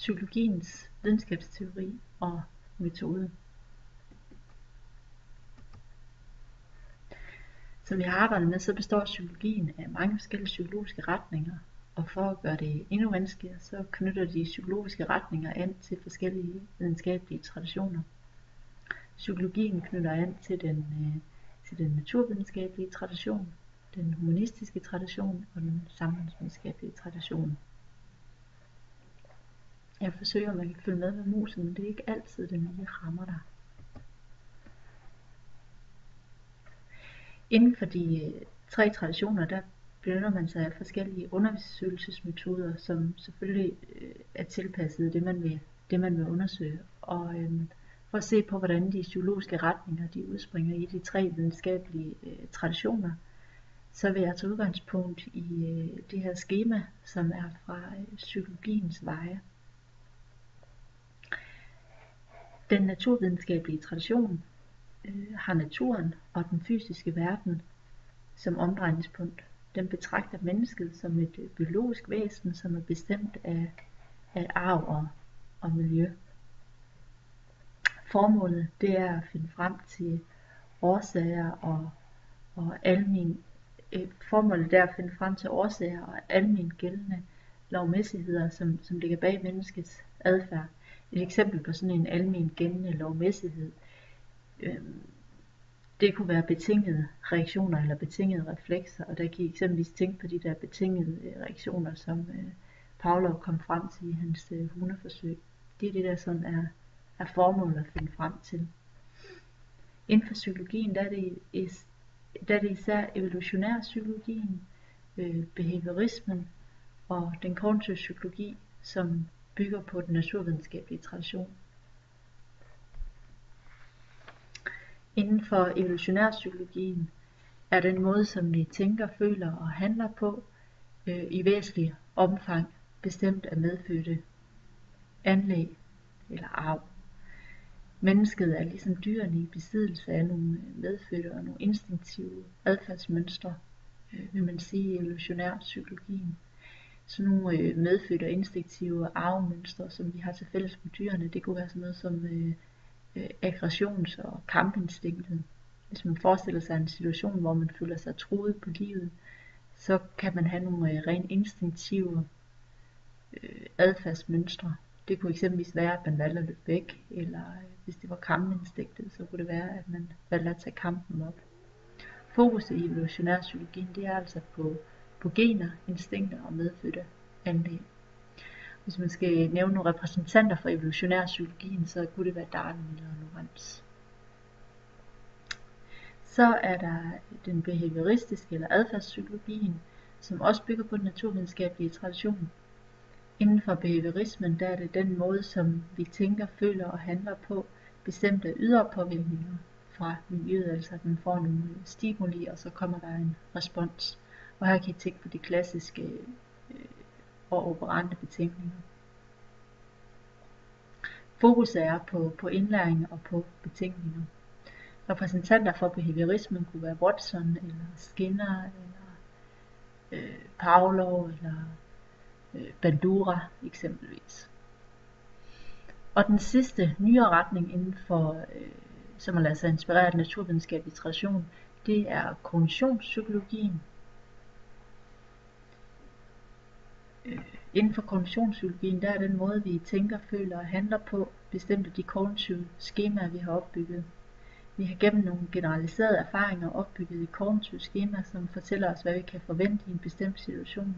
psykologiens videnskabsteori og metode. Som vi har arbejdet med, så består psykologien af mange forskellige psykologiske retninger, og for at gøre det endnu vanskeligere, så knytter de psykologiske retninger an til forskellige videnskabelige traditioner. Psykologien knytter an til den naturvidenskabelige tradition, den humanistiske tradition og den samfundsvidenskabelige tradition. Jeg forsøger, at man kan følge med musen, men det er ikke altid, den lige rammer dig. Inden for de tre traditioner, der benytter man sig af forskellige undersøgelsesmetoder, som selvfølgelig er tilpasset det man vil undersøge. Og for at se på, hvordan de psykologiske retninger de udspringer i de tre videnskabelige traditioner, så vil jeg tage udgangspunkt i det her skema, som er fra psykologiens veje. Den naturvidenskabelige tradition har naturen og den fysiske verden som omdrejningspunkt. Den betragter mennesket som et biologisk væsen, som er bestemt af arv og miljø. Formålet det er at finde frem til årsager og almen gældende lovmæssigheder, som ligger bag menneskets adfærd. Et eksempel på sådan en almen gældende lovmæssighed, det kunne være betingede reaktioner eller betingede reflekser, og der kan I eksempelvis tænke på de der betingede reaktioner, som Pavlov kom frem til i hans hundeforsøg. Det er det der sådan er formålet at finde frem til. Inden for psykologien der er det især evolutionær psykologien, behaviorismen og den kognitive psykologi, som bygger på den naturvidenskabelige tradition. Inden for evolutionær psykologien er den måde, som vi tænker, føler og handler på, i væsentlig omfang bestemt af medfødte anlæg eller arv. Mennesket er ligesom dyrene i besiddelse af nogle medfødte og nogle instinktive adfærdsmønstre, vil man sige i evolutionær psykologien. Så nogle medfødte og instinktive arvemønstre, som vi har til fælles med dyrene, det kunne være sådan noget som aggressions- og kampinstinktet. Hvis man forestiller sig en situation, hvor man føler sig truet på livet, så kan man have nogle rent instinktive adfærdsmønstre. Det kunne eksempelvis være, at man valgte at løbe væk, eller hvis det var kampinstinktet, så kunne det være, at man valgte at tage kampen op. Fokuset i evolutionær psykologien, det er altså på gener, instinkter og medfødte anlæg. Hvis man skal nævne nogle repræsentanter for evolutionær psykologien, så kunne det være Darwin eller Lorenz. Så er der den behavioristiske eller adfærdspsykologien, som også bygger på den naturvidenskabelige tradition. Inden for behaviorismen, der er det den måde, som vi tænker, føler og handler på, bestemt af ydre påvirkninger fra miljøet, altså at man får nogle stimuli, og så kommer der en respons. Og her kan I tænke på de klassiske og operante betænkninger. Fokus er på indlæring og på betænkninger. Repræsentanter for behaviorismen kunne være Watson, eller Skinner, eller Pavlov, eller Bandura eksempelvis. Og den sidste nyere retning inden for, som har ladet sig inspirere af den naturvidenskabelige tradition, det er kognitionspsykologien. Inden for kognitionspsykologien, der er den måde, vi tænker, føler og handler på, bestemt af de kognitive skemaer, vi har opbygget. Vi har gennem nogle generaliserede erfaringer opbygget et kognitivt skema, som fortæller os, hvad vi kan forvente i en bestemt situation.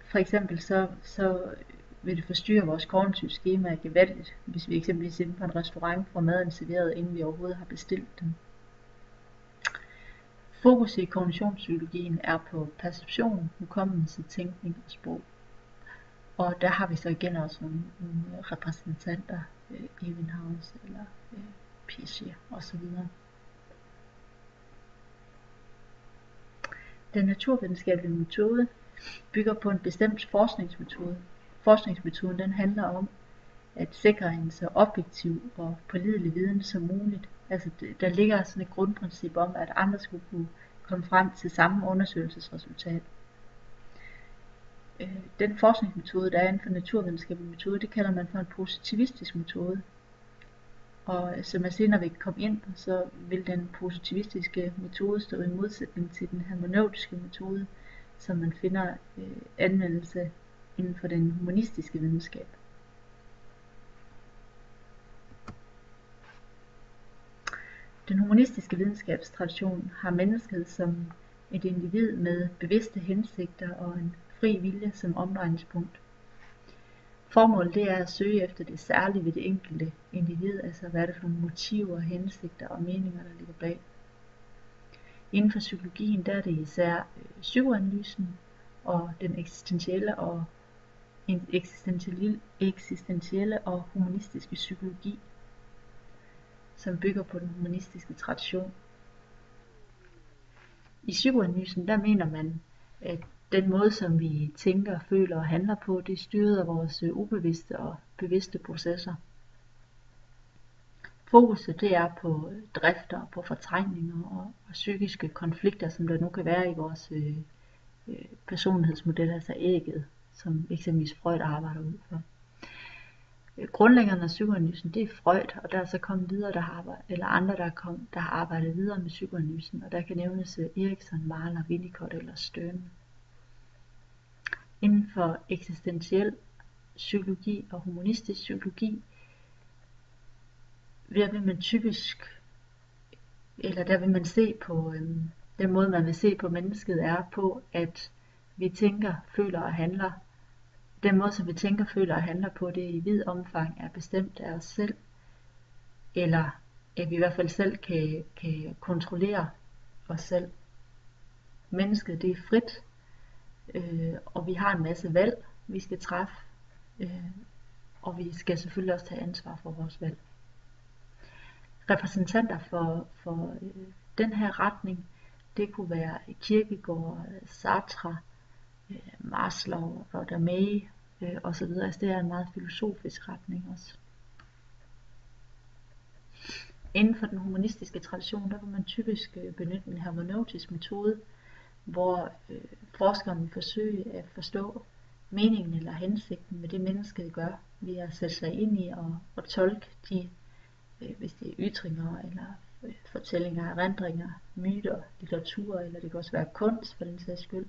For eksempel så vil det forstyrre vores kognitive skema gevaldigt, hvis vi eksempelvis inde på en restaurant får maden serveret, inden vi overhovedet har bestilt den. Fokus i kognitionspsykologien er på perception, hukommelse, tænkning og sprog. Og der har vi så igen også nogle repræsentanter, Ebbinghaus eller Piaget osv. Den naturvidenskabelige metode bygger på en bestemt forskningsmetode. Forskningsmetoden den handler om at sikre en så objektiv og pålidelig viden som muligt. Altså der ligger sådan et grundprincip om, at andre skulle kunne komme frem til samme undersøgelsesresultat. den forskningsmetode, der er inden for naturvidenskabelig metode, det kalder man for en positivistisk metode. Og som jeg senere vil komme ind på, så vil den positivistiske metode stå i modsætning til den hermeneutiske metode, som man finder anvendelse inden for den humanistiske videnskab. Den humanistiske videnskabstradition har mennesket som et individ med bevidste hensigter og en fri vilje som omdrejningspunkt. Formålet det er at søge efter det særlige ved det enkelte individ, altså hvad er det for nogle motiver, hensigter og meninger, der ligger bag. Inden for psykologien der er det især psykoanalysen og den eksistentielle og humanistiske psykologi, som bygger på den humanistiske tradition. I psykoanalysen der mener man, at den måde som vi tænker, føler og handler på, det er styret af vores ubevidste og bevidste processer. Fokuset det er på drifter, på fortrængninger og psykiske konflikter, som der nu kan være i vores personlighedsmodel, altså ægget, som eksempelvis Freud arbejder ud for. Grundlæggeren af psykoanalysen det er Freud, og der er så kommet videre, der har arbejdet videre med psykoanalysen, og der kan nævnes Erikson, Mahler, Winnicott eller Stern. Inden for eksistentiel psykologi og humanistisk psykologi, der vil man se på, den måde man vil se på mennesket er på, at vi tænker, føler og handler. Den måde som vi tænker, føler og handler på, det i vid omfang er bestemt af os selv, eller at vi i hvert fald selv kan kontrollere os selv. Mennesket det er frit, og vi har en masse valg, vi skal træffe, og vi skal selvfølgelig også tage ansvar for vores valg. Repræsentanter for den her retning, det kunne være Kierkegaard, Sartre, Maslow, Roger May osv. Altså det er en meget filosofisk retning også. Inden for den humanistiske tradition, der vil man typisk benytte en hermeneutisk metode, hvor forskeren vil forsøge at forstå meningen eller hensigten med det mennesket gør, ved at sætte sig ind i og tolke de, hvis det er ytringer eller fortællinger, erindringer, myter, litteratur, eller det kan også være kunst for den sags skyld.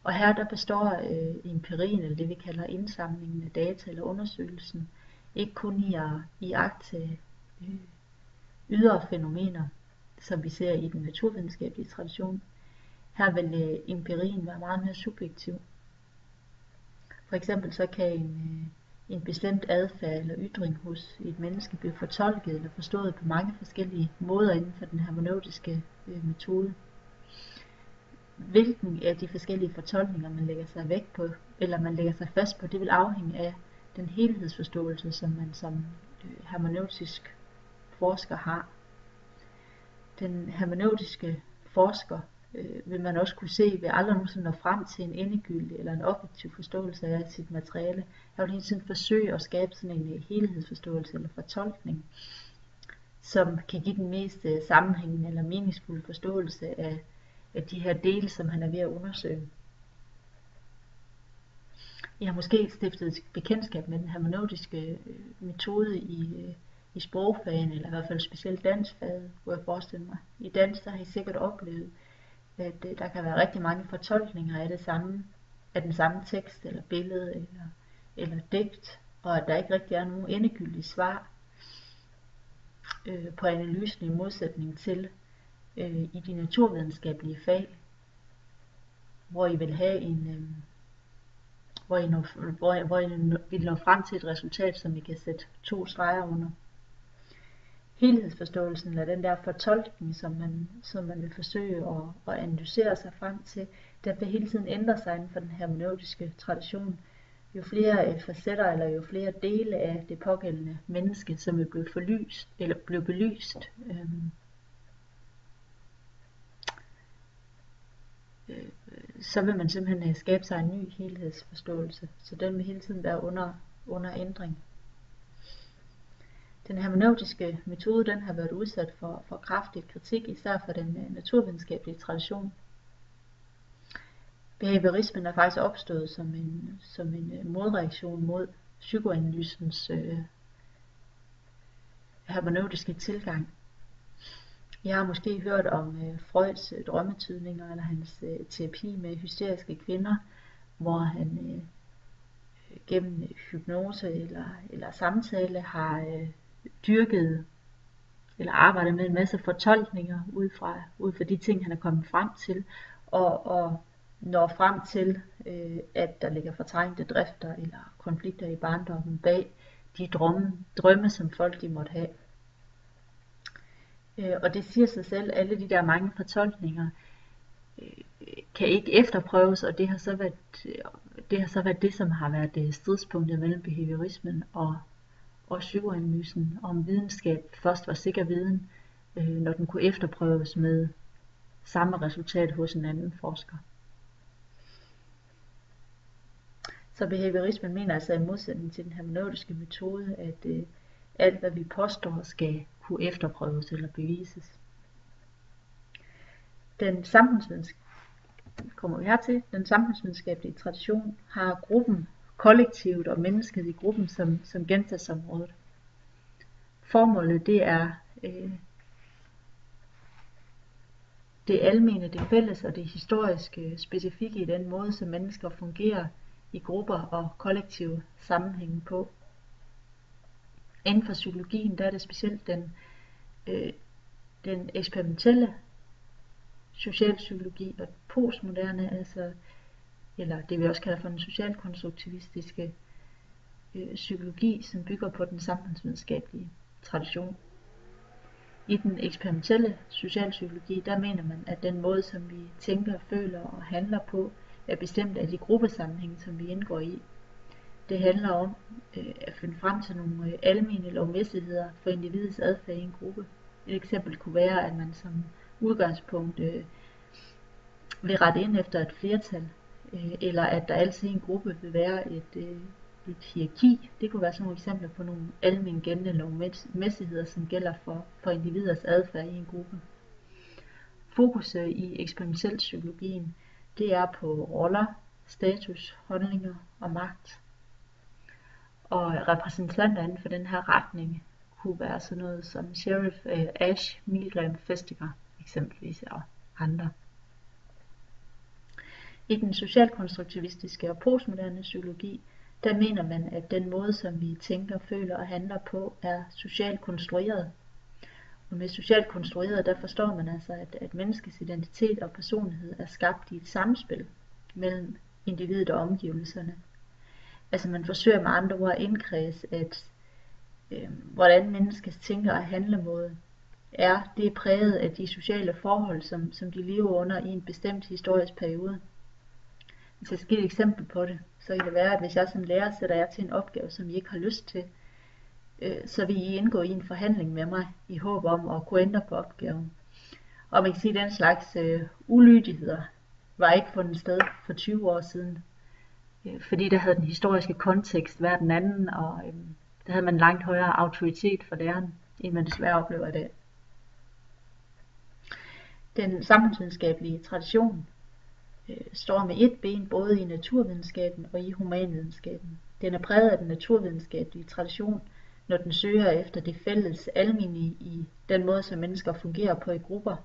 Og her der består empirien, eller det vi kalder indsamlingen af data eller undersøgelsen, ikke kun i at iagttage ydre fænomener, som vi ser i den naturvidenskabelige tradition. Her vil empirien være meget mere subjektiv. For eksempel så kan en bestemt adfærd eller ytring hos et menneske blive fortolket eller forstået på mange forskellige måder inden for den hermeneutiske metode. Hvilken af de forskellige fortolkninger man lægger sig vægt på, eller man lægger sig fast på, det vil afhænge af den helhedsforståelse, som man som hermeneutisk forsker har. Den hermeneutiske forsker vil man også kunne se, vil aldrig nogensinde nå frem til en endegyldig eller en objektiv forståelse af sit materiale. Jeg vil hele tiden forsøge at skabe sådan en helhedsforståelse eller fortolkning, som kan give den mest sammenhængende eller meningsfulde forståelse af de her dele, som han er ved at undersøge. Jeg har måske stiftet bekendtskab med den hermeneutiske metode i sprogfagen, eller i hvert fald specielt danskfaget, hvor jeg forestiller mig. I dansk der har I sikkert oplevet, at der kan være rigtig mange fortolkninger af den samme tekst, eller billede, eller digt, og at der ikke rigtig er nogen endegyldige svar på analysen i modsætning til i de naturvidenskabelige fag, hvor I vil have hvor I vil nå frem til et resultat, som I kan sætte 2 streger under. Helhedsforståelsen eller den der fortolkning, som man vil forsøge at analysere sig frem til, der vil hele tiden ændre sig inden for den hermeneutiske tradition. Jo flere facetter eller jo flere dele af det pågældende menneske, som vil blive belyst, så vil man simpelthen skabe sig en ny helhedsforståelse. Så den vil hele tiden være under ændring. Den hermeneutiske metode den har været udsat for kraftig kritik, især for den naturvidenskabelige tradition. Behaviorismen er faktisk opstået som en modreaktion mod psykoanalysens hermeneutiske tilgang. Jeg har måske hørt om Freuds drømmetydninger eller hans terapi med hysteriske kvinder, hvor han gennem hypnose eller samtale har dyrket eller arbejdet med en masse fortolkninger ud fra de ting, han er kommet frem til, og når frem til, at der ligger fortrængte drifter eller konflikter i barndommen bag de drømme, som folk de måtte have. Og det siger sig selv, at alle de der mange fortolkninger kan ikke efterprøves, og det har så været det, som har været stridspunktet mellem behaviorismen og psykoanalysen, om videnskab først var sikker viden, når den kunne efterprøves med samme resultat hos en anden forsker. Så behaviorismen mener altså i modsætning til den hermeneutiske metode, at alt hvad vi påstår skal kunne efterprøves eller bevises. Den samfundsvidenskabelige tradition har gruppen, kollektivet og mennesket i gruppen som genstandsområdet. Formålet det er det almene, det fælles og det historiske specifikke i den måde, som mennesker fungerer i grupper og kollektive sammenhænge på. Inden for psykologien der er det specielt den eksperimentelle socialpsykologi og postmoderne, eller det vi også kalder for den socialkonstruktivistiske psykologi, som bygger på den samfundsvidenskabelige tradition. I den eksperimentelle socialpsykologi, der mener man, at den måde, som vi tænker, føler og handler på, er bestemt af de gruppesammenhænge, som vi indgår i. Det handler om at finde frem til nogle almene lovmæssigheder for individets adfærd i en gruppe. Et eksempel kunne være, at man som udgangspunkt vil rette ind efter et flertal, eller at der altid i en gruppe vil være et hierarki. Det kunne være sådan nogle eksempler på nogle almen gældende lovmæssigheder, som gælder for individers adfærd i en gruppe. Fokuset i eksperimentel psykologien, det er på roller, status, holdninger og magt. Og repræsentanter inden for den her retning kunne være sådan noget som Sheriff Ash, Milgram, Festiger eksempelvis og andre. I den socialkonstruktivistiske og postmoderne psykologi, der mener man, at den måde, som vi tænker, føler og handler på, er socialt konstrueret. Og med socialt konstrueret, der forstår man altså, at menneskets identitet og personlighed er skabt i et samspil mellem individet og omgivelserne. Altså man forsøger med andre ord at indkredse, at hvordan menneskets tænker og handlemåde det er præget af de sociale forhold, som de lever under i en bestemt historisk periode. Hvis jeg skal give et eksempel på det, så kan det være, at hvis jeg som lærer sætter jer til en opgave, som I ikke har lyst til, så vil I indgå i en forhandling med mig i håb om at kunne ændre på opgaven. Og man kan sige, at den slags ulydigheder var ikke fundet sted for 20 år siden, fordi der havde den historiske kontekst været den anden, og der havde man langt højere autoritet for læreren, end man desværre oplever i dag. Den samfundsvidenskabelige tradition står med et ben både i naturvidenskaben og i humanvidenskaben. Den er præget af den naturvidenskabelige tradition, når den søger efter det fælles almene i den måde, som mennesker fungerer på i grupper.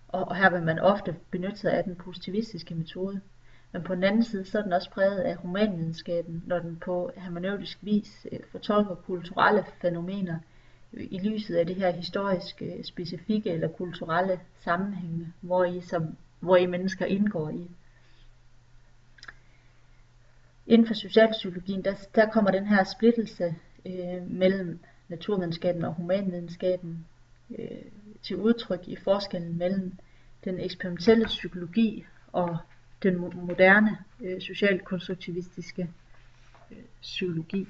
Og her vil man ofte benytte sig af den positivistiske metode. Men på den anden side, så er den også præget af humanvidenskaben, når den på hermeneutisk vis fortolker kulturelle fænomener i lyset af det her historiske, specifikke eller kulturelle sammenhænge, hvori mennesker indgår i. Inden for socialpsykologien, der kommer den her splittelse mellem naturvidenskaben og humanvidenskaben til udtryk i forskellen mellem den eksperimentelle psykologi og den moderne socialkonstruktivistiske psykologi.